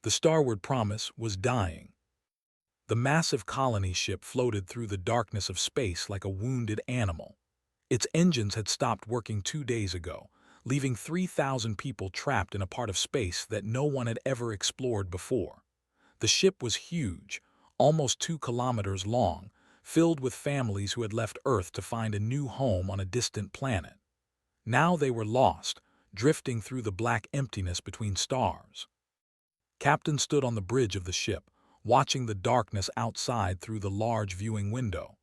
The starward promise was dying. The massive colony ship floated through the darkness of space like a wounded animal. Its engines had stopped working 2 days ago, leaving 3,000 people trapped in a part of space that no one had ever explored before. The ship was huge, almost 2 kilometers long, filled with families who had left Earth to find a new home on a distant planet. Now they were lost, drifting through the black emptiness between stars. Captain stood on the bridge of the ship, watching the darkness outside through the large viewing window.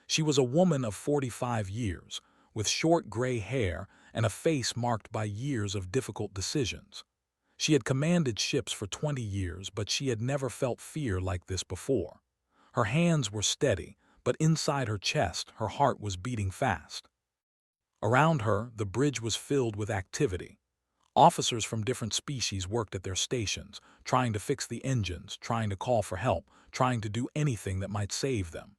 She was a woman of 45 years, with short gray hair and a face marked by years of difficult decisions. She had commanded ships for 20 years, but she had never felt fear like this before. Her hands were steady, but inside her chest, her heart was beating fast. Around her, the bridge was filled with activity. Officers from different species worked at their stations, trying to fix the engines, trying to call for help, trying to do anything that might save them.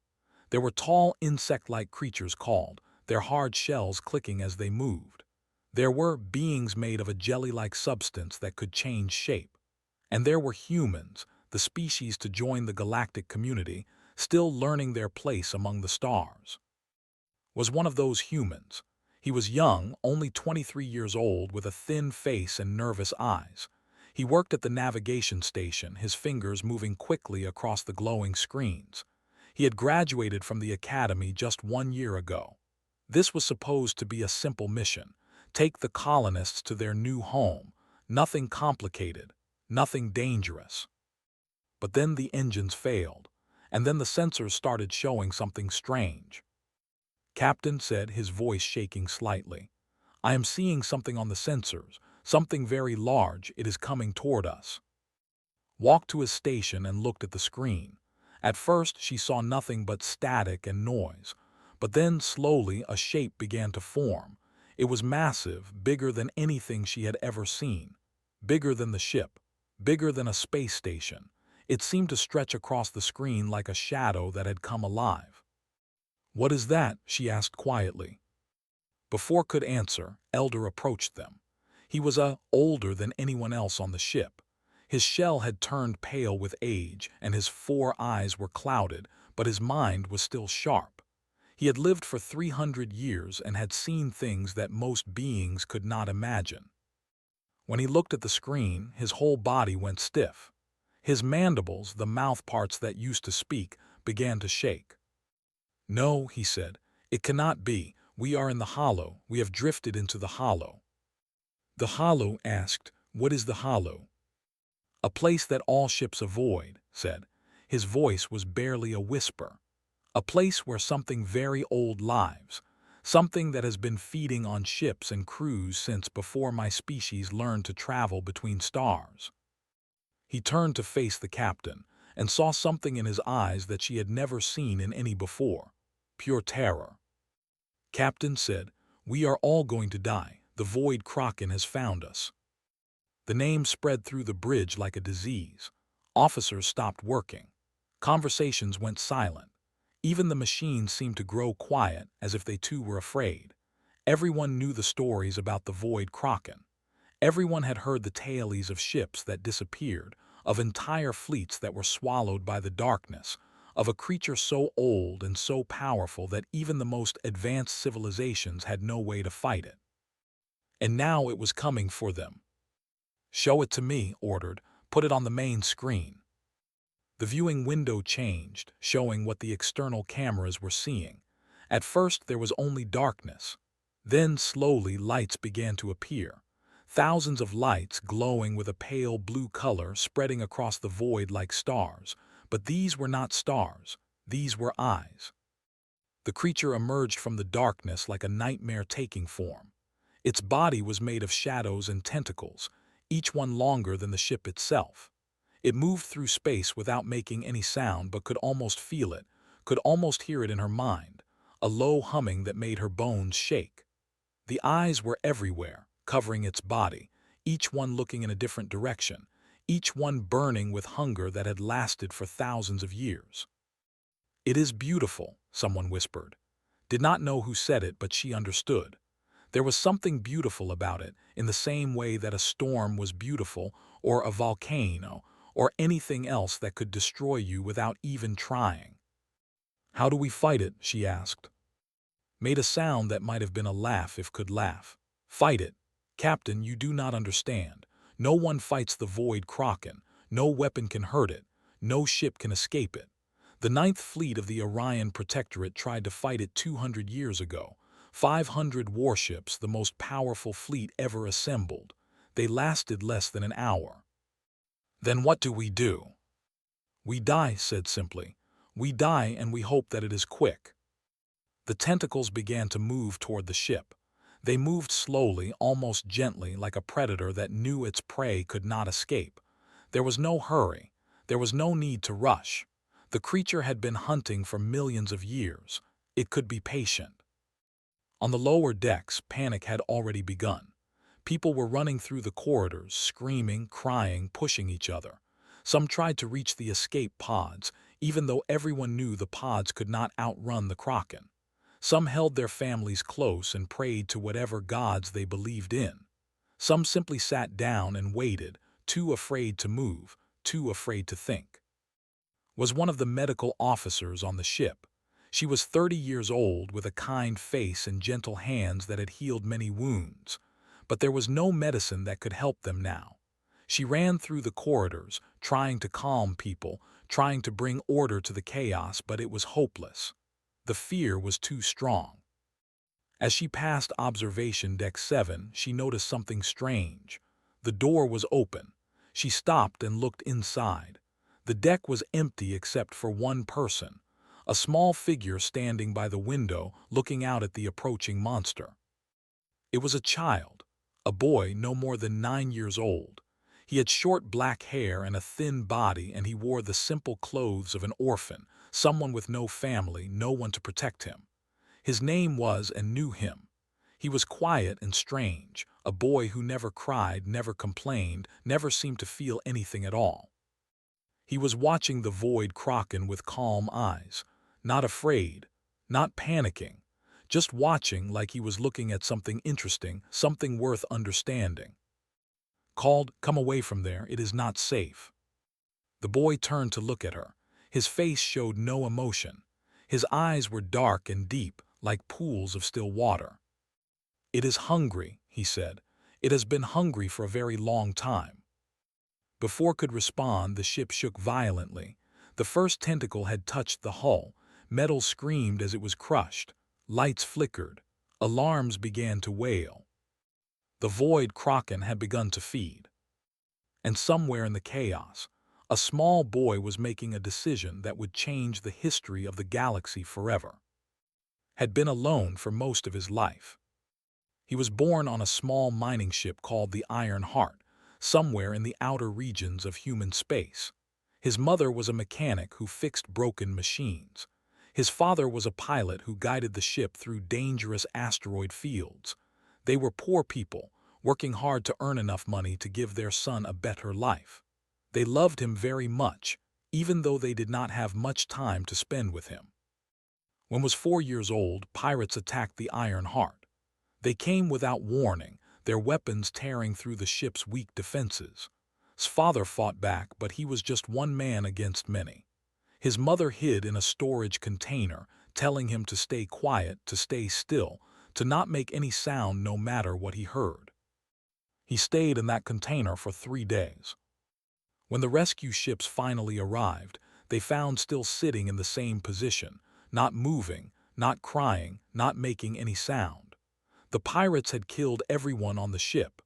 There were tall, insect-like creatures called, their hard shells clicking as they moved. There were beings made of a jelly-like substance that could change shape. And there were humans, the species to join the galactic community, still learning their place among the stars. Was one of those humans. He was young, only 23 years old, with a thin face and nervous eyes. He worked at the navigation station, his fingers moving quickly across the glowing screens. He had graduated from the academy just 1 year ago. This was supposed to be a simple mission: take the colonists to their new home. Nothing complicated, nothing dangerous. But then the engines failed, and then the sensors started showing something strange. Captain said, his voice shaking slightly. I am seeing something on the sensors, something very large. It is coming toward us. Walked to his station and looked at the screen. At first she saw nothing but static and noise, but then slowly a shape began to form. It was massive, bigger than anything she had ever seen. Bigger than the ship, bigger than a space station. It seemed to stretch across the screen like a shadow that had come alive. What is that? She asked quietly. Before could answer, Elder approached them. He was older than anyone else on the ship. His shell had turned pale with age, and his 4 eyes were clouded, but his mind was still sharp. He had lived for 300 years and had seen things that most beings could not imagine. When he looked at the screen, his whole body went stiff. His mandibles, the mouth parts that used to speak, began to shake. No, he said, it cannot be. We are in the hollow. We have drifted into the hollow. The hollow asked, what is the hollow? A place that all ships avoid, said. His voice was barely a whisper. A place where something very old lives, something that has been feeding on ships and crews since before my species learned to travel between stars. He turned to face the captain and saw something in his eyes that she had never seen in any before. Pure terror. Captain said, we are all going to die. The void Kraken has found us. The name spread through the bridge like a disease. Officers stopped working. Conversations went silent. Even the machines seemed to grow quiet, as if they too were afraid. Everyone knew the stories about the void Kraken. Everyone had heard the tales of ships that disappeared, of entire fleets that were swallowed by the darkness, of a creature so old and so powerful that even the most advanced civilizations had no way to fight it. And now it was coming for them. Show it to me, ordered. Put it on the main screen. The viewing window changed, showing what the external cameras were seeing. At first there was only darkness. Then slowly lights began to appear. Thousands of lights glowing with a pale blue color spreading across the void like stars. But these were not stars. These were eyes. The creature emerged from the darkness like a nightmare taking form. Its body was made of shadows and tentacles, each one longer than the ship itself. It moved through space without making any sound but could almost feel it, could almost hear it in her mind, a low humming that made her bones shake. The eyes were everywhere, covering its body, each one looking in a different direction, each one burning with hunger that had lasted for thousands of years. It is beautiful, someone whispered. Did not know who said it, but she understood. There was something beautiful about it, in the same way that a storm was beautiful, or a volcano, or anything else that could destroy you without even trying. "How do we fight it?" she asked. Made a sound that might have been a laugh if could laugh. "Fight it? Captain, you do not understand. No one fights the void Kraken. No weapon can hurt it. No ship can escape it. The Ninth Fleet of the Orion Protectorate tried to fight it 200 years ago. 500 warships, the most powerful fleet ever assembled. They lasted less than an hour. Then what do? "We die," said simply. "We die and we hope that it is quick." The tentacles began to move toward the ship. They moved slowly, almost gently, like a predator that knew its prey could not escape. There was no hurry. There was no need to rush. The creature had been hunting for millions of years. It could be patient. On the lower decks, panic had already begun. People were running through the corridors, screaming, crying, pushing each other. Some tried to reach the escape pods, even though everyone knew the pods could not outrun the Kraken. Some held their families close and prayed to whatever gods they believed in. Some simply sat down and waited, too afraid to move, too afraid to think. Was one of the medical officers on the ship. She was 30 years old with a kind face and gentle hands that had healed many wounds. But there was no medicine that could help them now. She ran through the corridors, trying to calm people, trying to bring order to the chaos, but it was hopeless. The fear was too strong. As she passed Observation Deck 7, she noticed something strange. The door was open. She stopped and looked inside. The deck was empty except for one person, a small figure standing by the window looking out at the approaching monster. It was a child, a boy no more than 9 years old. He had short black hair and a thin body, and he wore the simple clothes of an orphan, someone with no family, no one to protect him. His name was and knew him. He was quiet and strange, a boy who never cried, never complained, never seemed to feel anything at all. He was watching the void Kraken with calm eyes, not afraid, not panicking, just watching like he was looking at something interesting, something worth understanding. Called, "Come away from there, it is not safe." The boy turned to look at her. His face showed no emotion. His eyes were dark and deep, like pools of still water. "It is hungry," he said. "It has been hungry for a very long time." Before could respond, the ship shook violently. The first tentacle had touched the hull. Metal screamed as it was crushed. Lights flickered. Alarms began to wail. The void Kraken had begun to feed. And somewhere in the chaos, a small boy was making a decision that would change the history of the galaxy forever. Had been alone for most of his life. He was born on a small mining ship called the Iron Heart, somewhere in the outer regions of human space. His mother was a mechanic who fixed broken machines. His father was a pilot who guided the ship through dangerous asteroid fields. They were poor people, working hard to earn enough money to give their son a better life. They loved him very much, even though they did not have much time to spend with him. When he was 4 years old, pirates attacked the Iron Heart. They came without warning, their weapons tearing through the ship's weak defenses. His father fought back, but he was just one man against many. His mother hid in a storage container, telling him to stay quiet, to stay still, to not make any sound no matter what he heard. He stayed in that container for 3 days. When the rescue ships finally arrived, they found still sitting in the same position, not moving, not crying, not making any sound. The pirates had killed everyone on the ship,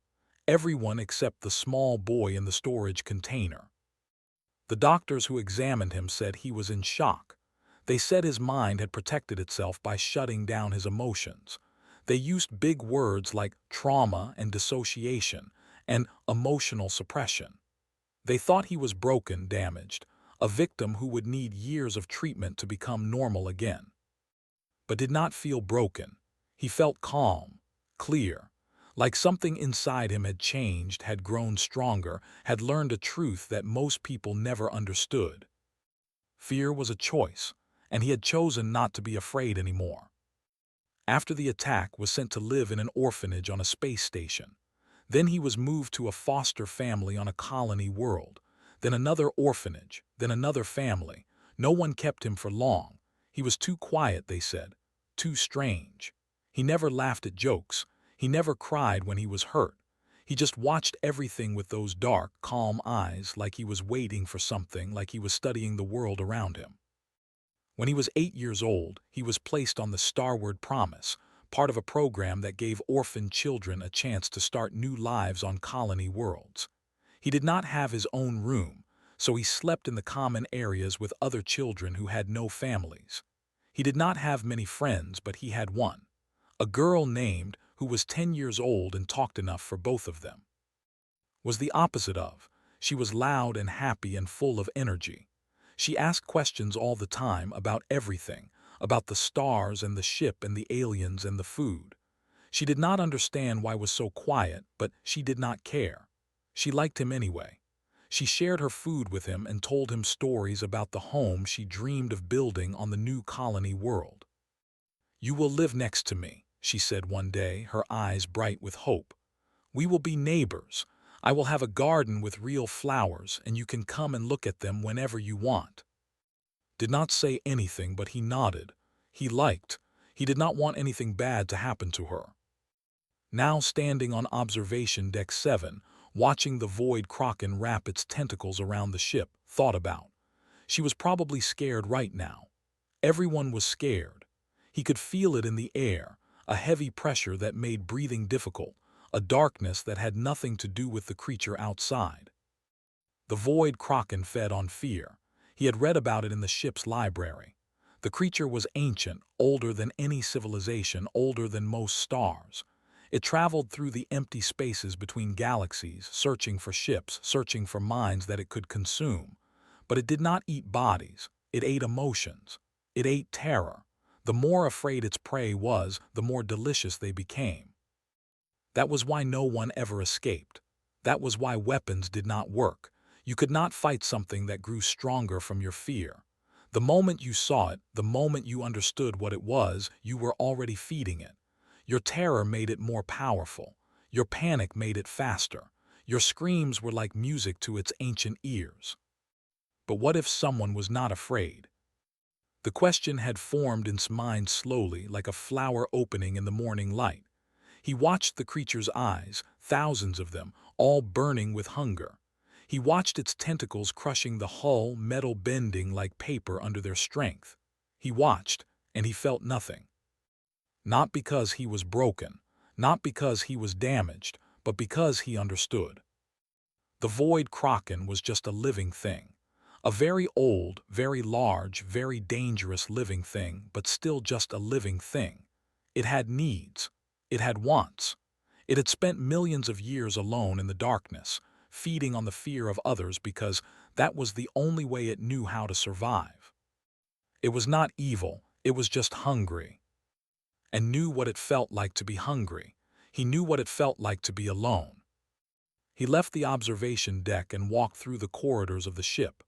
everyone except the small boy in the storage container. The doctors who examined him said he was in shock. They said his mind had protected itself by shutting down his emotions. They used big words like trauma and dissociation and emotional suppression. They thought he was broken, damaged, a victim who would need years of treatment to become normal again. But did not feel broken. He felt calm, clear, like something inside him had changed, had grown stronger, had learned a truth that most people never understood. Fear was a choice, and he had chosen not to be afraid anymore. After the attack, was sent to live in an orphanage on a space station. Then he was moved to a foster family on a colony world. then another orphanage, then another family. No one kept him for long. He was too quiet, they said, too strange. He never laughed at jokes. He never cried when he was hurt. He just watched everything with those dark, calm eyes, like he was waiting for something, like he was studying the world around him. When he was 8 years old, he was placed on the Starbound Promise, part of a program that gave orphan children a chance to start new lives on colony worlds. He did not have his own room, so he slept in the common areas with other children who had no families. He did not have many friends, but he had one. A girl named, who was 10 years old and talked enough for both of them. Was the opposite of. She was loud and happy and full of energy. She asked questions all the time about everything, about the stars and the ship and the aliens and the food. She did not understand why he was so quiet, but she did not care. She liked him anyway. She shared her food with him and told him stories about the home she dreamed of building on the new colony world. "You will live next to me," she said one day, her eyes bright with hope. "We will be neighbors. I will have a garden with real flowers, and you can come and look at them whenever you want." Did not say anything, but he nodded. He liked. He did not want anything bad to happen to her. Now standing on observation deck 7, watching the void Kraken wrap its tentacles around the ship, thought about. She was probably scared right now. Everyone was scared. He could feel it in the air, a heavy pressure that made breathing difficult, a darkness that had nothing to do with the creature outside. The void Kraken fed on fear. He had read about it in the ship's library. The creature was ancient, older than any civilization, older than most stars. It traveled through the empty spaces between galaxies, searching for ships, searching for minds that it could consume. But it did not eat bodies. It ate emotions. It ate terror. The more afraid its prey was, the more delicious they became. That was why no one ever escaped. That was why weapons did not work. You could not fight something that grew stronger from your fear. The moment you saw it, the moment you understood what it was, you were already feeding it. Your terror made it more powerful. Your panic made it faster. Your screams were like music to its ancient ears. But what if someone was not afraid? The question had formed in his mind slowly, like a flower opening in the morning light. He watched the creature's eyes, thousands of them, all burning with hunger. He watched its tentacles crushing the hull, metal bending like paper under their strength. He watched, and he felt nothing. Not because he was broken, not because he was damaged, but because he understood. The void Kraken was just a living thing. A very old, very large, very dangerous living thing, but still just a living thing. It had needs. It had wants. It had spent millions of years alone in the darkness, feeding on the fear of others because that was the only way it knew how to survive. It was not evil, it was just hungry. And knew what it felt like to be hungry. He knew what it felt like to be alone. He left the observation deck and walked through the corridors of the ship.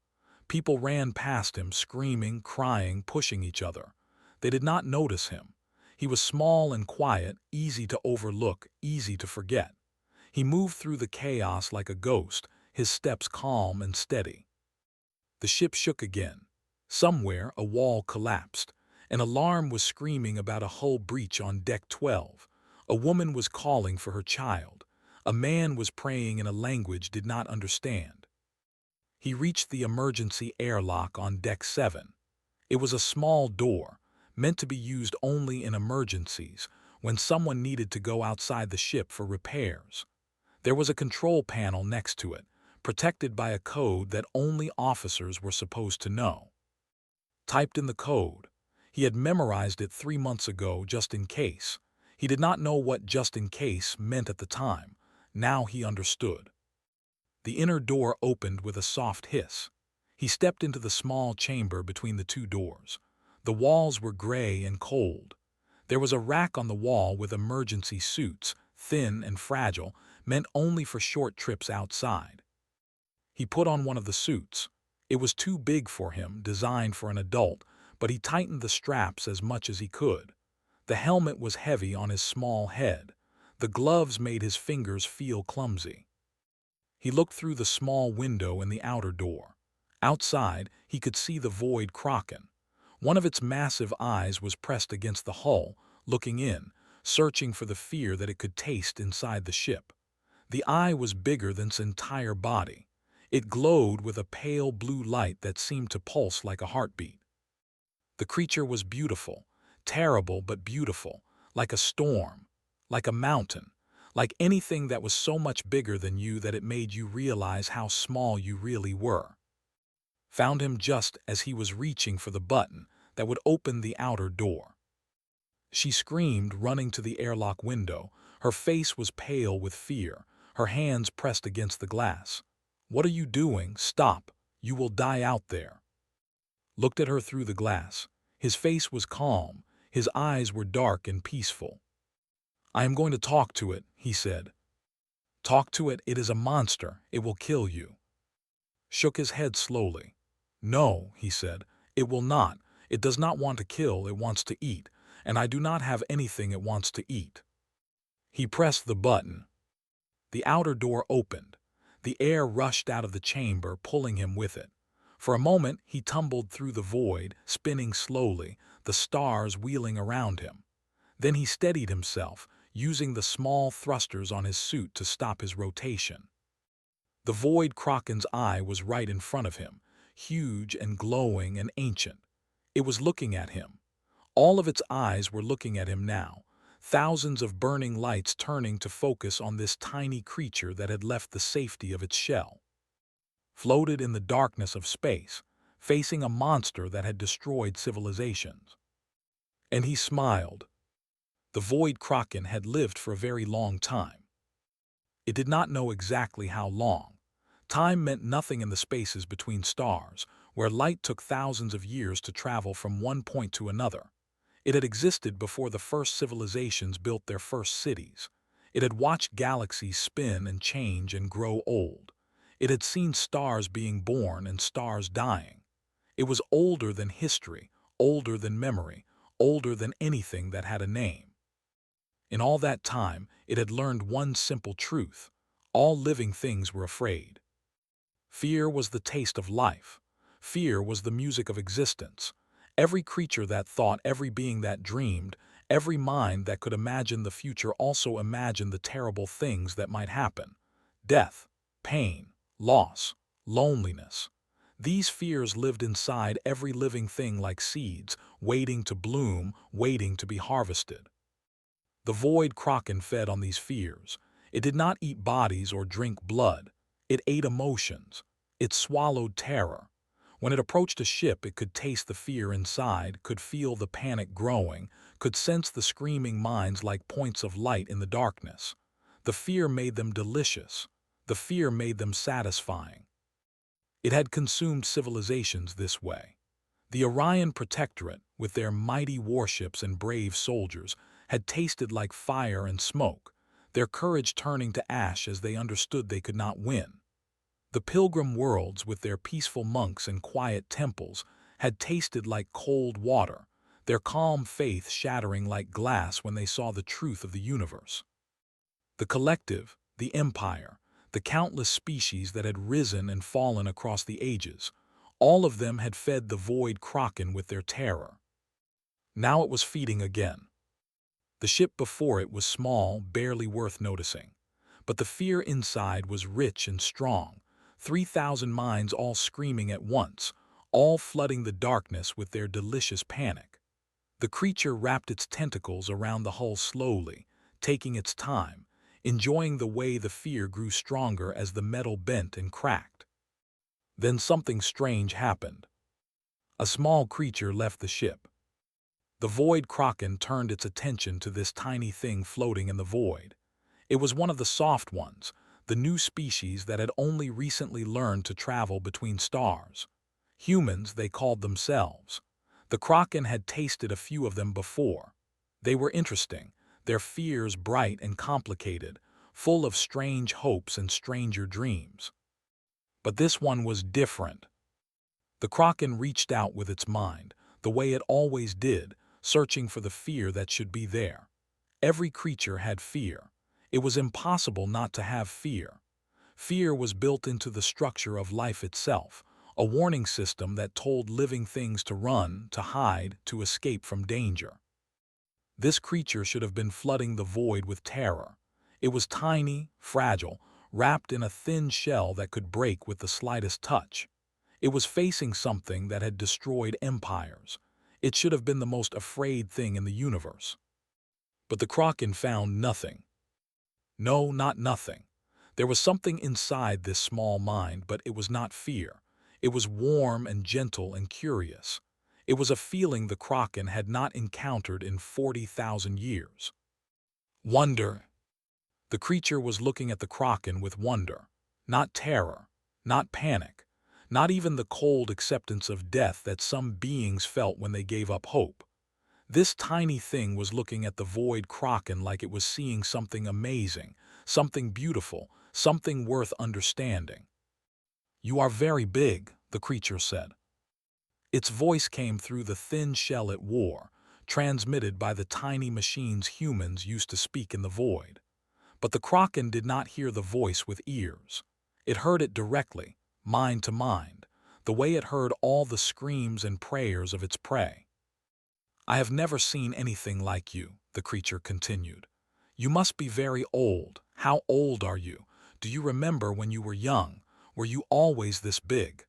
People ran past him, screaming, crying, pushing each other. They did not notice him. He was small and quiet, easy to overlook, easy to forget. He moved through the chaos like a ghost, his steps calm and steady. The ship shook again. Somewhere, a wall collapsed. An alarm was screaming about a hull breach on deck 12. A woman was calling for her child. A man was praying in a language did not understand. He reached the emergency airlock on deck 7. It was a small door, meant to be used only in emergencies, when someone needed to go outside the ship for repairs. There was a control panel next to it, protected by a code that only officers were supposed to know. Typed in the code. He had memorized it 3 months ago just in case. He did not know what just in case meant at the time. Now he understood. The inner door opened with a soft hiss. He stepped into the small chamber between the two doors. The walls were gray and cold. There was a rack on the wall with emergency suits, thin and fragile, meant only for short trips outside. He put on one of the suits. It was too big for him, designed for an adult, but he tightened the straps as much as he could. The helmet was heavy on his small head. The gloves made his fingers feel clumsy. He looked through the small window in the outer door. Outside, he could see the void Kraken. One of its massive eyes was pressed against the hull, looking in, searching for the fear that it could taste inside the ship. The eye was bigger than its entire body. It glowed with a pale blue light that seemed to pulse like a heartbeat. The creature was beautiful, terrible but beautiful, like a storm, like a mountain, like anything that was so much bigger than you that it made you realize how small you really were. Found him just as he was reaching for the button that would open the outer door. She screamed, running to the airlock window. Her face was pale with fear, her hands pressed against the glass. "What are you doing? Stop! You will die out there." Looked at her through the glass. His face was calm, his eyes were dark and peaceful. "I am going to talk to it," he said. "Talk to it, it is a monster, it will kill you." Shook his head slowly. "No," he said, "it will not. It does not want to kill, it wants to eat, and I do not have anything it wants to eat." He pressed the button. The outer door opened. The air rushed out of the chamber, pulling him with it. For a moment, he tumbled through the void, spinning slowly, the stars wheeling around him. Then he steadied himself, using the small thrusters on his suit to stop his rotation. The void Kraken's eye was right in front of him, huge and glowing and ancient. It was looking at him. All of its eyes were looking at him now, thousands of burning lights turning to focus on this tiny creature that had left the safety of its shell. Floated in the darkness of space, facing a monster that had destroyed civilizations. And he smiled. The void Kraken had lived for a very long time. It did not know exactly how long. Time meant nothing in the spaces between stars, where light took thousands of years to travel from one point to another. It had existed before the first civilizations built their first cities. It had watched galaxies spin and change and grow old. It had seen stars being born and stars dying. It was older than history, older than memory, older than anything that had a name. In all that time, it had learned one simple truth: all living things were afraid. Fear was the taste of life. Fear was the music of existence. Every creature that thought, every being that dreamed, every mind that could imagine the future also imagined the terrible things that might happen: death, pain, loss, loneliness. These fears lived inside every living thing like seeds, waiting to bloom, waiting to be harvested. The void Kraken fed on these fears. It did not eat bodies or drink blood. It ate emotions. It swallowed terror. When it approached a ship, it could taste the fear inside, could feel the panic growing, could sense the screaming minds like points of light in the darkness. The fear made them delicious. The fear made them satisfying. It had consumed civilizations this way. The Orion Protectorate, with their mighty warships and brave soldiers, had tasted like fire and smoke, their courage turning to ash as they understood they could not win. The Pilgrim worlds, with their peaceful monks and quiet temples, had tasted like cold water, their calm faith shattering like glass when they saw the truth of the universe. The collective, the empire, the countless species that had risen and fallen across the ages, all of them had fed the void Kraken with their terror. Now it was feeding again. The ship before it was small, barely worth noticing. But the fear inside was rich and strong, 3,000 minds all screaming at once, all flooding the darkness with their delicious panic. The creature wrapped its tentacles around the hull slowly, taking its time, enjoying the way the fear grew stronger as the metal bent and cracked. Then something strange happened. A small creature left the ship. The void Kraken turned its attention to this tiny thing floating in the void. It was one of the soft ones, the new species that had only recently learned to travel between stars. Humans, they called themselves. The Kraken had tasted a few of them before. They were interesting, their fears bright and complicated, full of strange hopes and stranger dreams. But this one was different. The Kraken reached out with its mind, the way it always did, searching for the fear that should be there. Every creature had fear. It was impossible not to have fear. Fear was built into the structure of life itself, a warning system that told living things to run, to hide, to escape from danger. This creature should have been flooding the void with terror. It was tiny, fragile, wrapped in a thin shell that could break with the slightest touch. It was facing something that had destroyed empires. It should have been the most afraid thing in the universe. But the Kraken found nothing. No, not nothing. There was something inside this small mind, but it was not fear. It was warm and gentle and curious. It was a feeling the Kraken had not encountered in 40,000 years. Wonder. The creature was looking at the Kraken with wonder, not terror, not panic, not even the cold acceptance of death that some beings felt when they gave up hope. This tiny thing was looking at the void Kraken like it was seeing something amazing, something beautiful, something worth understanding. "You are very big," the creature said. Its voice came through the thin shell it wore, transmitted by the tiny machines humans used to speak in the void. But the Kraken did not hear the voice with ears. It heard it directly, mind to mind, the way it heard all the screams and prayers of its prey. "I have never seen anything like you," the creature continued. "You must be very old. How old are you? Do you remember when you were young? Were you always this big?"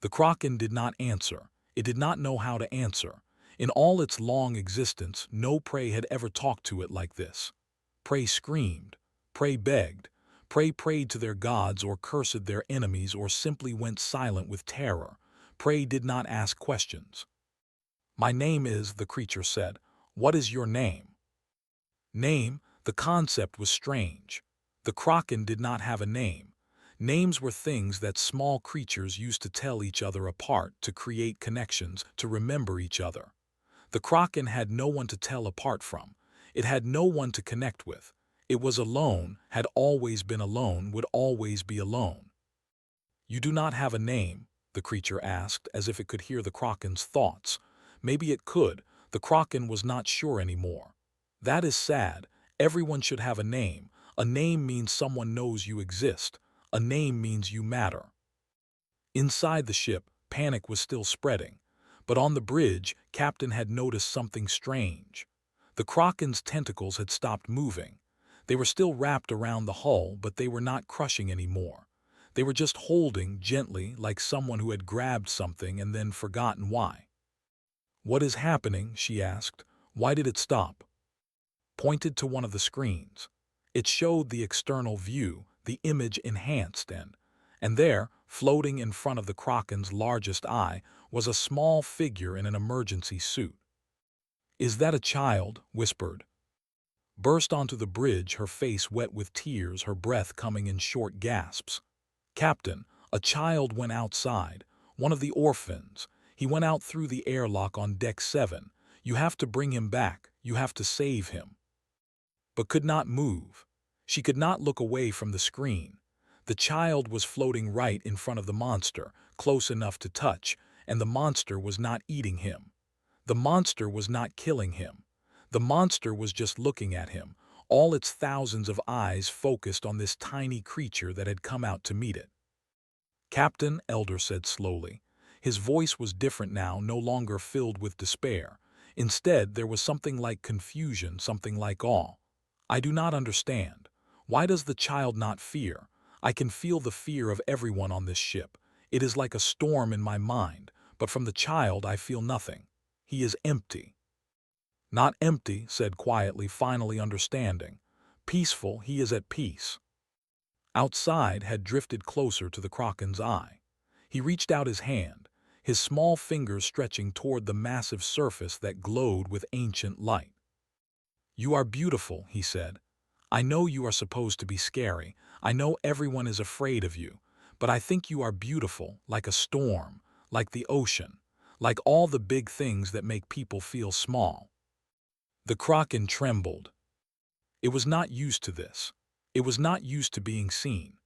The Kraken did not answer. It did not know how to answer. In all its long existence, no prey had ever talked to it like this. Prey screamed. Prey begged. Prey prayed to their gods or cursed their enemies or simply went silent with terror. Prey did not ask questions. "My name is," the creature said. "What is your name?" Name, the concept was strange. The Kraken did not have a name. Names were things that small creatures used to tell each other apart, to create connections, to remember each other. The Kraken had no one to tell apart from. It had no one to connect with. It was alone, had always been alone, would always be alone. "You do not have a name?" the creature asked, as if it could hear the Kraken's thoughts. Maybe it could. The Kraken was not sure anymore. "That is sad. Everyone should have a name. A name means someone knows you exist. A name means you matter." Inside the ship, panic was still spreading. But on the bridge, Captain had noticed something strange. The Kraken's tentacles had stopped moving. They were still wrapped around the hull, but they were not crushing anymore. They were just holding, gently, like someone who had grabbed something and then forgotten why. "What is happening?" she asked. "Why did it stop?" Pointed to one of the screens. It showed the external view, the image enhanced, and there, floating in front of the Kraken's largest eye, was a small figure in an emergency suit. "Is that a child?" whispered. Burst onto the bridge, her face wet with tears, her breath coming in short gasps. "Captain, a child went outside. One of the orphans. He went out through the airlock on deck 7. You have to bring him back. You have to save him." But could not move. She could not look away from the screen. The child was floating right in front of the monster, close enough to touch, and the monster was not eating him. The monster was not killing him. The monster was just looking at him, all its thousands of eyes focused on this tiny creature that had come out to meet it. "Captain," Elder said slowly. His voice was different now, no longer filled with despair. Instead, there was something like confusion, something like awe. "I do not understand. Why does the child not fear? I can feel the fear of everyone on this ship. It is like a storm in my mind, but from the child I feel nothing. He is empty." "Not empty," said quietly, finally understanding. "Peaceful, he is at peace." Outside had drifted closer to the Kraken's eye. He reached out his hand, his small fingers stretching toward the massive surface that glowed with ancient light. "You are beautiful," he said. "I know you are supposed to be scary. I know everyone is afraid of you. But I think you are beautiful, like a storm, like the ocean, like all the big things that make people feel small." The Kraken trembled. It was not used to this. It was not used to being seen.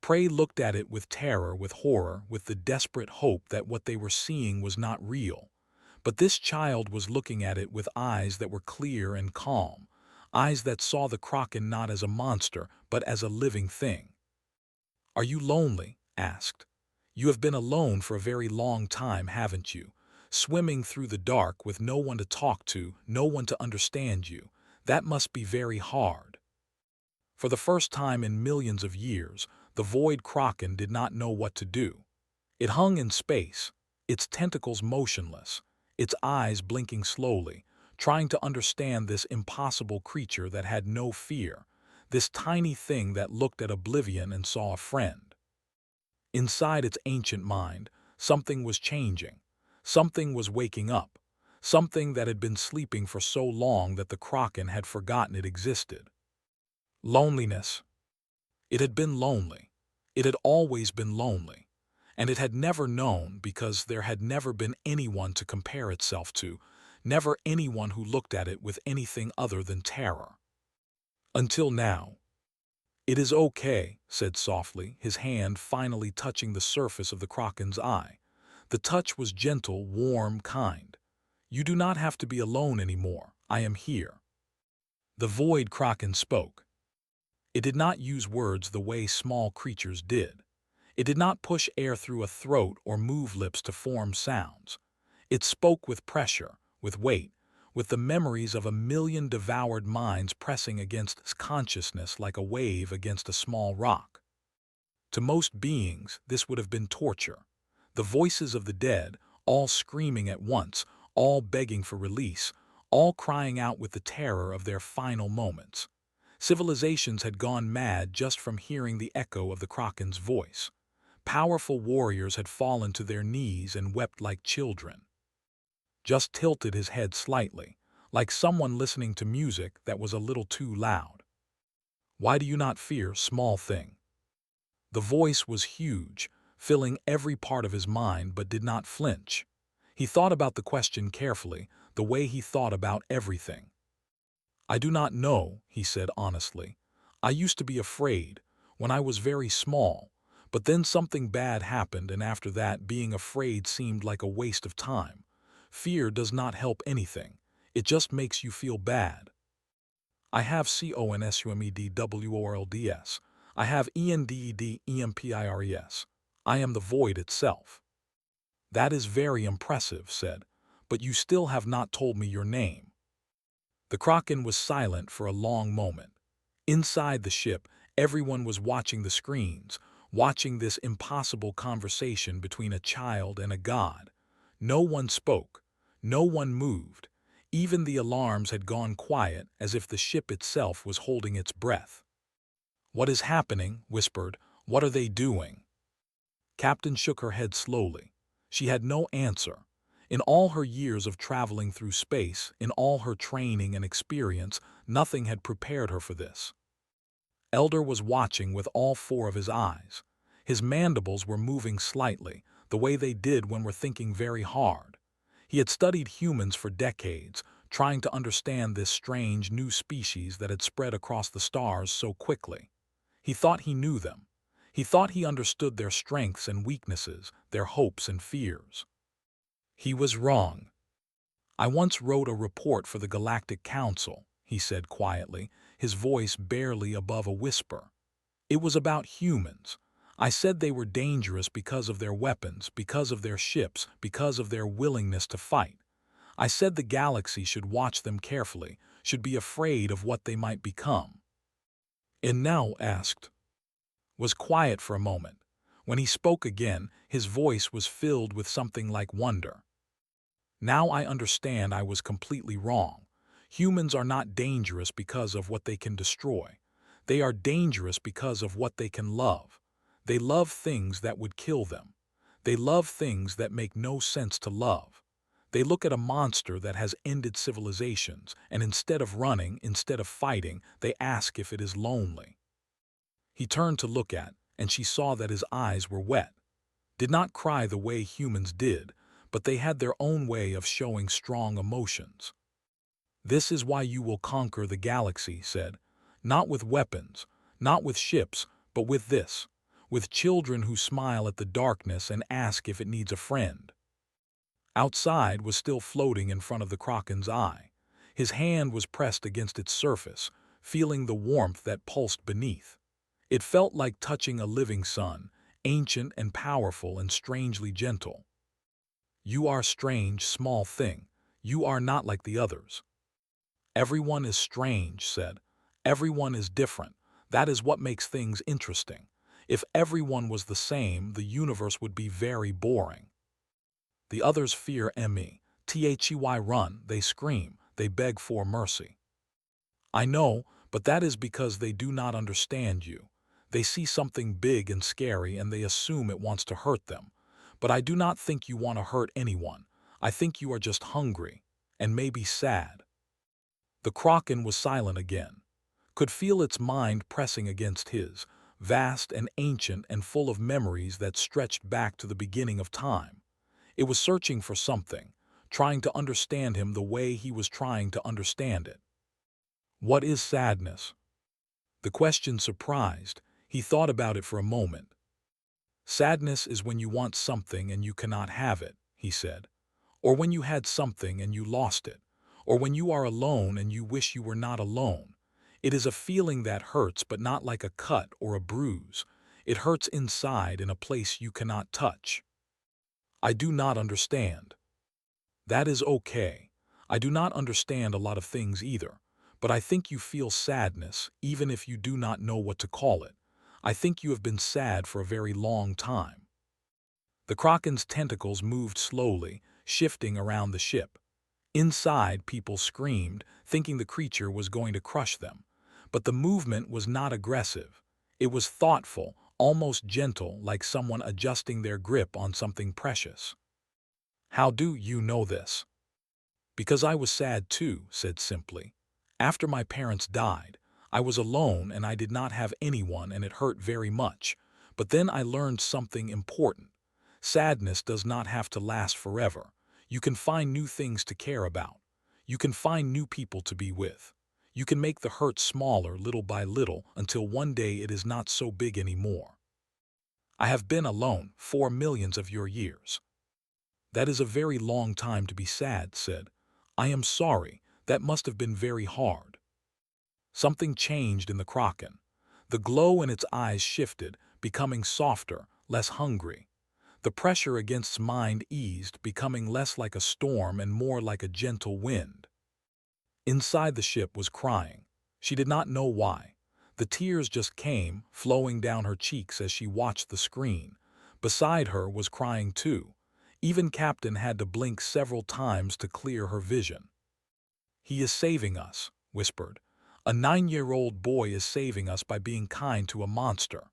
Prey looked at it with terror, with horror, with the desperate hope that what they were seeing was not real. But this child was looking at it with eyes that were clear and calm, eyes that saw the Kraken not as a monster, but as a living thing. "Are you lonely?" asked. "You have been alone for a very long time, haven't you? Swimming through the dark with no one to talk to, no one to understand you. That must be very hard." For the first time in millions of years, the void Kraken did not know what to do. It hung in space, its tentacles motionless, its eyes blinking slowly, trying to understand this impossible creature that had no fear, this tiny thing that looked at oblivion and saw a friend. Inside its ancient mind, something was changing. Something was waking up. Something that had been sleeping for so long that the Kraken had forgotten it existed. Loneliness. It had been lonely. It had always been lonely. And it had never known because there had never been anyone to compare itself to, never anyone who looked at it with anything other than terror. Until now. "It is okay," said softly, his hand finally touching the surface of the Kraken's eye. The touch was gentle, warm, kind. "You do not have to be alone anymore. I am here." The void Kraken spoke. It did not use words the way small creatures did. It did not push air through a throat or move lips to form sounds. It spoke with pressure, with weight, with the memories of a million devoured minds pressing against its consciousness like a wave against a small rock. To most beings, this would have been torture. The voices of the dead, all screaming at once, all begging for release, all crying out with the terror of their final moments. Civilizations had gone mad just from hearing the echo of the Kraken's voice. Powerful warriors had fallen to their knees and wept like children. Just tilted his head slightly, like someone listening to music that was a little too loud. "Why do you not fear, small thing?" The voice was huge, filling every part of his mind but did not flinch. He thought about the question carefully, the way he thought about everything. "I do not know," he said honestly. "I used to be afraid, when I was very small, but then something bad happened and after that being afraid seemed like a waste of time. Fear does not help anything. It just makes you feel bad. I have CONSUMEDWORLDS. I have ENDEDEMPIRES. I am the void itself." "That is very impressive," said, "but you still have not told me your name." The Kraken was silent for a long moment. Inside the ship, everyone was watching the screens, watching this impossible conversation between a child and a god. No one spoke. No one moved. Even the alarms had gone quiet, as if the ship itself was holding its breath. "What is happening?" whispered. "What are they doing?" Captain shook her head slowly. She had no answer. In all her years of traveling through space, in all her training and experience, nothing had prepared her for this. Elder was watching with all four of his eyes. His mandibles were moving slightly, the way they did when we're thinking very hard. He had studied humans for decades, trying to understand this strange new species that had spread across the stars so quickly. He thought he knew them. He thought he understood their strengths and weaknesses, their hopes and fears. He was wrong. "I once wrote a report for the Galactic Council," he said quietly, his voice barely above a whisper. "It was about humans. I said they were dangerous because of their weapons, because of their ships, because of their willingness to fight. I said the galaxy should watch them carefully, should be afraid of what they might become." And now was quiet for a moment. When he spoke again, his voice was filled with something like wonder. "Now I understand I was completely wrong. Humans are not dangerous because of what they can destroy. They are dangerous because of what they can love. They love things that would kill them. They love things that make no sense to love. They look at a monster that has ended civilizations, and instead of running, instead of fighting, they ask if it is lonely." He turned to look at, and she saw that his eyes were wet. Did not cry the way humans did, but they had their own way of showing strong emotions. "This is why you will conquer the galaxy," he said. "Not with weapons, not with ships, but with this, with children who smile at the darkness and ask if it needs a friend." Outside was still floating in front of the Kraken's eye. His hand was pressed against its surface, feeling the warmth that pulsed beneath. It felt like touching a living sun, ancient and powerful and strangely gentle. You are strange, small thing. You are not like the others. Everyone is strange, said. Everyone is different. That is what makes things interesting. If everyone was the same, the universe would be very boring. The others fear me. THEY run, they scream, they beg for mercy. I know, but that is because they do not understand you. They see something big and scary and they assume it wants to hurt them. But I do not think you want to hurt anyone. I think you are just hungry, and maybe sad. The Kraken was silent again, could feel its mind pressing against his, vast and ancient and full of memories that stretched back to the beginning of time. It was searching for something, trying to understand him the way he was trying to understand it. What is sadness? The question surprised. He thought about it for a moment. Sadness is when you want something and you cannot have it, he said. Or when you had something and you lost it. Or when you are alone and you wish you were not alone. It is a feeling that hurts, but not like a cut or a bruise. It hurts inside in a place you cannot touch. I do not understand. That is okay. I do not understand a lot of things either. But I think you feel sadness, even if you do not know what to call it. I think you have been sad for a very long time. The Kraken's tentacles moved slowly, shifting around the ship. Inside, people screamed, thinking the creature was going to crush them. But the movement was not aggressive. It was thoughtful, almost gentle, like someone adjusting their grip on something precious. How do you know this? Because I was sad too, said simply. After my parents died, I was alone and I did not have anyone and it hurt very much. But then I learned something important. Sadness does not have to last forever. You can find new things to care about. You can find new people to be with. You can make the hurt smaller little by little until one day it is not so big anymore. I have been alone for millions of your years. That is a very long time to be sad, said. I am sorry, that must have been very hard. Something changed in the Kraken. The glow in its eyes shifted, becoming softer, less hungry. The pressure against its mind eased, becoming less like a storm and more like a gentle wind. Inside the ship was crying. She did not know why. The tears just came, flowing down her cheeks as she watched the screen. Beside her was crying too. Even Captain had to blink several times to clear her vision. He is saving us, whispered. A 9-year-old boy is saving us by being kind to a monster.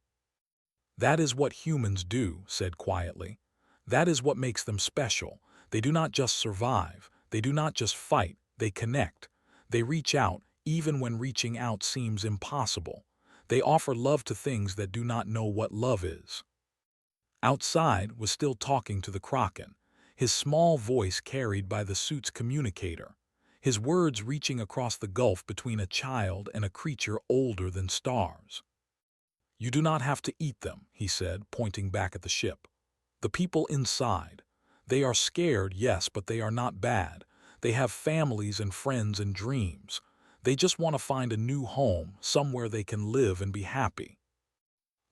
That is what humans do, said quietly. That is what makes them special. They do not just survive. They do not just fight. They connect. They reach out, even when reaching out seems impossible. They offer love to things that do not know what love is. Outside was still talking to the Kraken, his small voice carried by the suit's communicator, his words reaching across the gulf between a child and a creature older than stars. You do not have to eat them, he said, pointing back at the ship. The people inside. They are scared, yes, but they are not bad. They have families and friends and dreams. They just want to find a new home, somewhere they can live and be happy.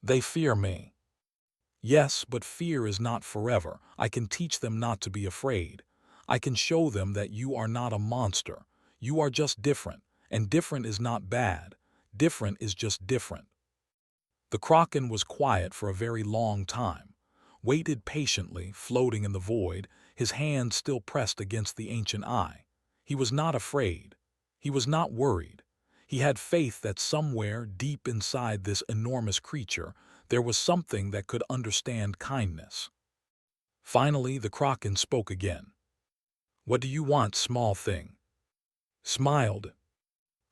They fear me. Yes, but fear is not forever. I can teach them not to be afraid. I can show them that you are not a monster. You are just different, and different is not bad. Different is just different. The Kraken was quiet for a very long time, waited patiently, floating in the void, his hand still pressed against the ancient eye. He was not afraid. He was not worried. He had faith that somewhere deep inside this enormous creature, there was something that could understand kindness. Finally, the Kraken spoke again. What do you want, small thing? Smiled.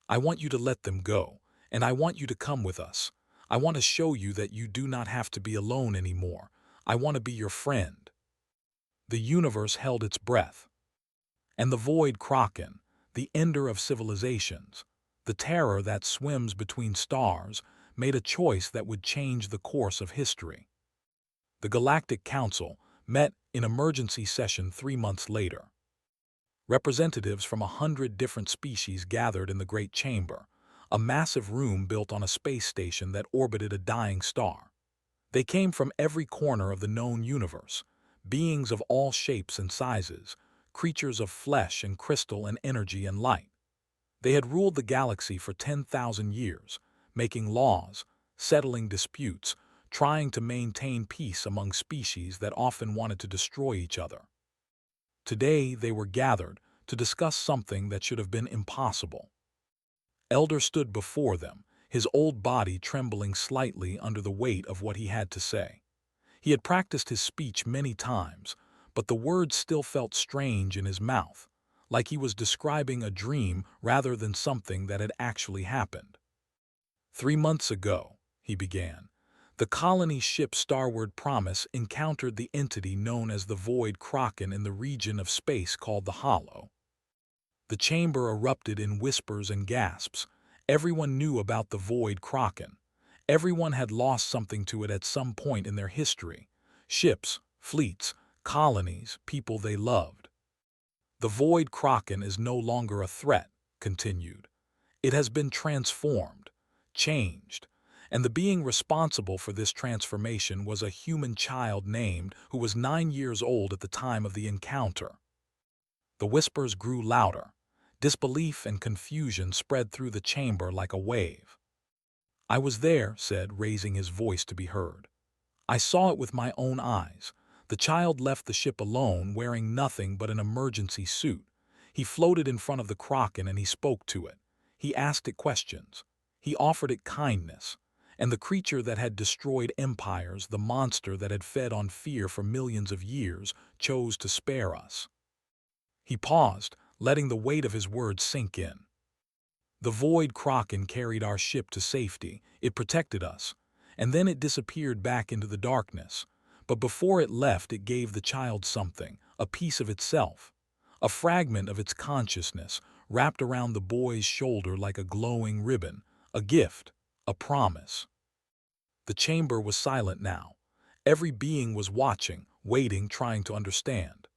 I want you to let them go, and I want you to come with us. I want to show you that you do not have to be alone anymore. I want to be your friend. The universe held its breath. And the void Kraken, the ender of civilizations, the terror that swims between stars, made a choice that would change the course of history. The Galactic Council met in emergency session 3 months later. Representatives from 100 different species gathered in the Great Chamber. a massive room built on a space station that orbited a dying star. They came from every corner of the known universe, beings of all shapes and sizes, creatures of flesh and crystal and energy and light. They had ruled the galaxy for 10,000 years, making laws, settling disputes, trying to maintain peace among species that often wanted to destroy each other. Today they were gathered to discuss something that should have been impossible. Elder stood before them, his old body trembling slightly under the weight of what he had to say. He had practiced his speech many times, but the words still felt strange in his mouth, like he was describing a dream rather than something that had actually happened. 3 months ago, he began, the colony ship Starboard Promise encountered the entity known as the Void Kraken in the region of space called the Hollow. The chamber erupted in whispers and gasps. Everyone knew about the Void Kraken. Everyone had lost something to it at some point in their history. Ships, fleets, colonies, people they loved. The Void Kraken is no longer a threat, continued. It has been transformed, changed, and the being responsible for this transformation was a human child named who was 9 years old at the time of the encounter. The whispers grew louder. Disbelief and confusion spread through the chamber like a wave. I was there, said, raising his voice to be heard. I saw it with my own eyes. The child left the ship alone, wearing nothing but an emergency suit. He floated in front of the Kraken and he spoke to it. He asked it questions. He offered it kindness. And the creature that had destroyed empires, the monster that had fed on fear for millions of years, chose to spare us. He paused, letting the weight of his words sink in. The Void Kraken carried our ship to safety. It protected us. And then it disappeared back into the darkness. But before it left, it gave the child something, a piece of itself, a fragment of its consciousness, wrapped around the boy's shoulder like a glowing ribbon, a gift, a promise. The chamber was silent now. Every being was watching, waiting, trying to understand.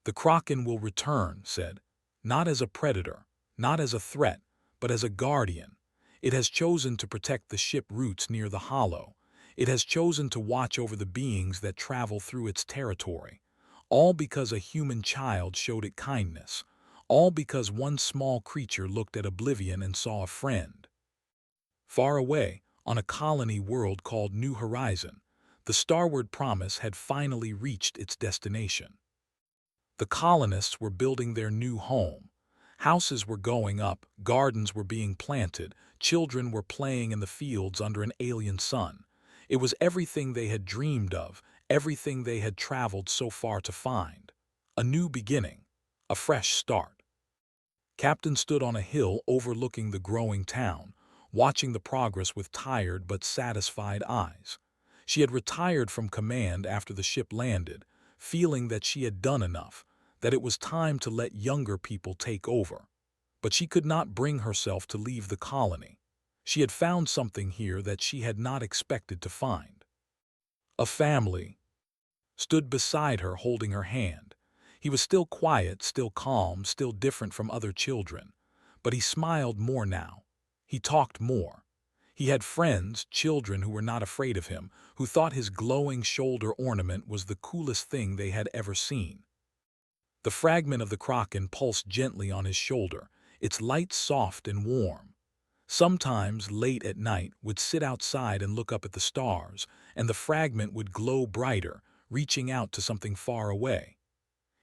The Kraken will return, said, not as a predator, not as a threat, but as a guardian. It has chosen to protect the ship routes near the Hollow. It has chosen to watch over the beings that travel through its territory. All because a human child showed it kindness. All because one small creature looked at oblivion and saw a friend. Far away, on a colony world called New Horizon, the Starboard Promise had finally reached its destination. The colonists were building their new home. Houses were going up, gardens were being planted, children were playing in the fields under an alien sun. It was everything they had dreamed of, everything they had traveled so far to find. A new beginning, a fresh start. Captain stood on a hill overlooking the growing town, watching the progress with tired but satisfied eyes. She had retired from command after the ship landed, feeling that she had done enough, that it was time to let younger people take over. But she could not bring herself to leave the colony. She had found something here that she had not expected to find. A family stood beside her, holding her hand. He was still quiet, still calm, still different from other children. But he smiled more now. He talked more. He had friends, children who were not afraid of him, who thought his glowing shoulder ornament was the coolest thing they had ever seen. The fragment of the Kraken pulsed gently on his shoulder, its light soft and warm. Sometimes, late at night, would sit outside and look up at the stars, and the fragment would glow brighter, reaching out to something far away.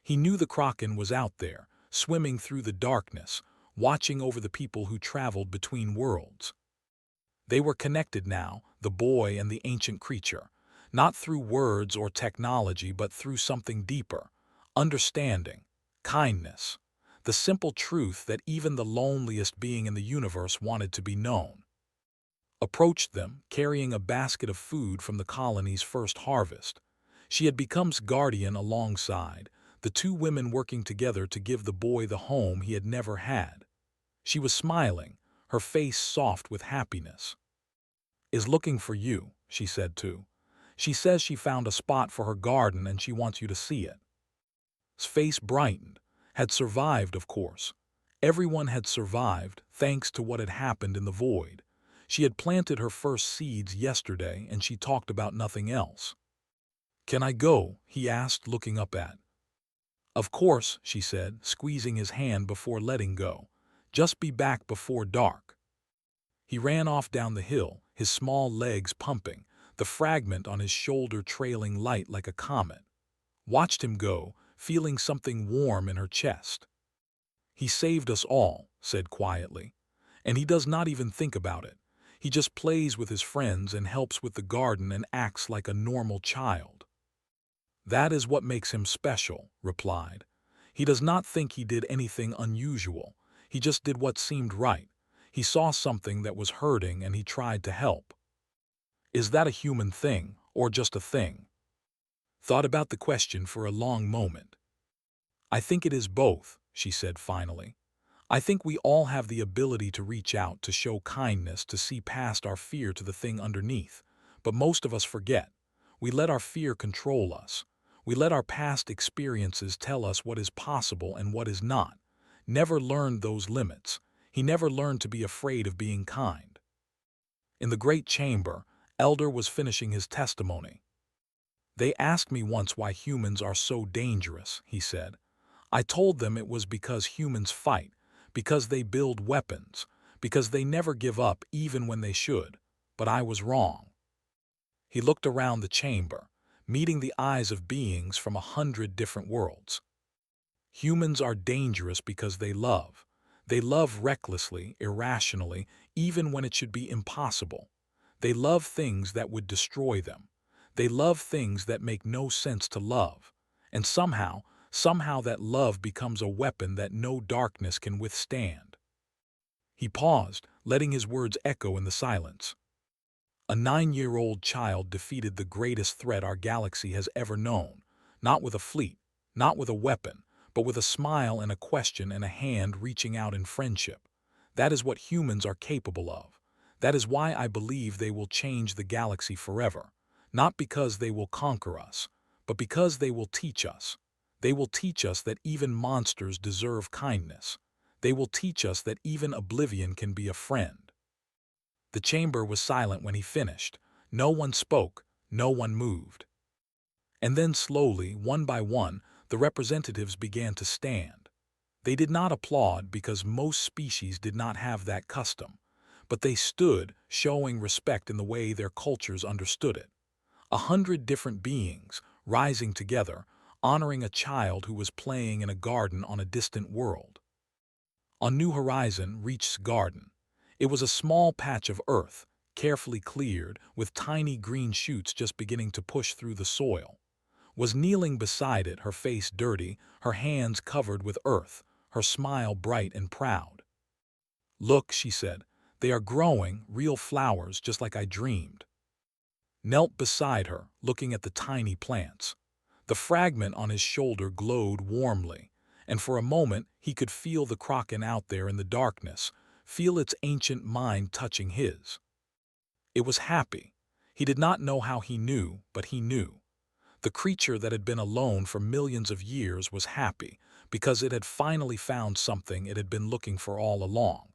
He knew the Kraken was out there, swimming through the darkness, watching over the people who traveled between worlds. They were connected now, the boy and the ancient creature, not through words or technology but through something deeper, understanding, kindness, the simple truth that even the loneliest being in the universe wanted to be known. Approached them, carrying a basket of food from the colony's first harvest. She had become guardian alongside, the two women working together to give the boy the home he had never had. She was smiling, her face soft with happiness. "Is looking for you," she said too. "She says she found a spot for her garden and she wants you to see it." His face brightened. Had survived, of course. Everyone had survived thanks to what had happened in the void. She had planted her first seeds yesterday and she talked about nothing else. "Can I go?" he asked, looking up at. "Of course," she said, squeezing his hand before letting go. "Just be back before dark." He ran off down the hill, his small legs pumping, the fragment on his shoulder trailing light like a comet. Watched him go, feeling something warm in her chest. "He saved us all," said quietly. "And he does not even think about it. He just plays with his friends and helps with the garden and acts like a normal child." "That is what makes him special," replied. "He does not think he did anything unusual. He just did what seemed right. He saw something that was hurting and he tried to help." "Is that a human thing, or just a thing?" Thought about the question for a long moment. "I think it is both," she said finally. "I think we all have the ability to reach out, to show kindness, to see past our fear to the thing underneath. But most of us forget. We let our fear control us. We let our past experiences tell us what is possible and what is not. Never learned those limits. He never learned to be afraid of being kind." In the great chamber, Elder was finishing his testimony. "They asked me once why humans are so dangerous," he said. "I told them it was because humans fight, because they build weapons, because they never give up even when they should. But I was wrong." He looked around the chamber, meeting the eyes of beings from 100 different worlds. "Humans are dangerous because they love. They love recklessly, irrationally, even when it should be impossible. They love things that would destroy them. They love things that make no sense to love. And somehow that love becomes a weapon that no darkness can withstand." He paused, letting his words echo in the silence. "A 9-year-old child defeated the greatest threat our galaxy has ever known, not with a fleet, not with a weapon, but with a smile and a question and a hand reaching out in friendship. That is what humans are capable of. That is why I believe they will change the galaxy forever. Not because they will conquer us, but because they will teach us. They will teach us that even monsters deserve kindness. They will teach us that even oblivion can be a friend." The chamber was silent when he finished. No one spoke, no one moved. And then slowly, one by one, the representatives began to stand. They did not applaud because most species did not have that custom, but they stood, showing respect in the way their cultures understood it. 100 different beings, rising together, honoring a child who was playing in a garden on a distant world. On New Horizon reached garden. It was a small patch of earth, carefully cleared, with tiny green shoots just beginning to push through the soil. Was kneeling beside it, her face dirty, her hands covered with earth, her smile bright and proud. "Look," she said, "they are growing, real flowers just like I dreamed." Knelt beside her, looking at the tiny plants. The fragment on his shoulder glowed warmly, and for a moment he could feel the Kraken out there in the darkness, feel its ancient mind touching his. It was happy. He did not know how he knew, but he knew. The creature that had been alone for millions of years was happy because it had finally found something it had been looking for all along.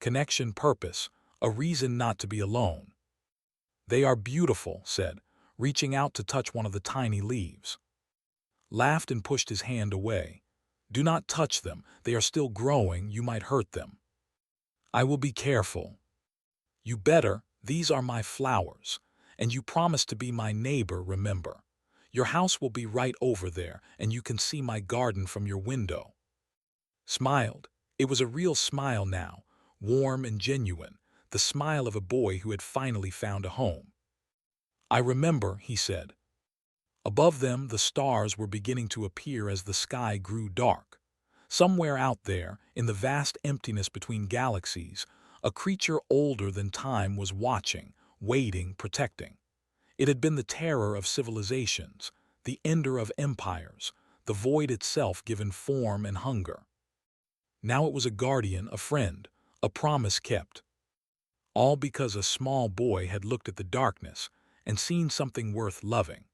Connection, purpose, a reason not to be alone. "They are beautiful," said, reaching out to touch one of the tiny leaves. Laughed and pushed his hand away. "Do not touch them. They are still growing. You might hurt them." "I will be careful." "You better. These are my flowers. And you promised to be my neighbor, remember? Your house will be right over there, and you can see my garden from your window." Smiled. It was a real smile now, warm and genuine, the smile of a boy who had finally found a home. "I remember," he said. Above them, the stars were beginning to appear as the sky grew dark. Somewhere out there, in the vast emptiness between galaxies, a creature older than time was watching, waiting, protecting. It had been the terror of civilizations, the ender of empires, the void itself given form and hunger. Now it was a guardian, a friend, a promise kept. All because a small boy had looked at the darkness and seen something worth loving.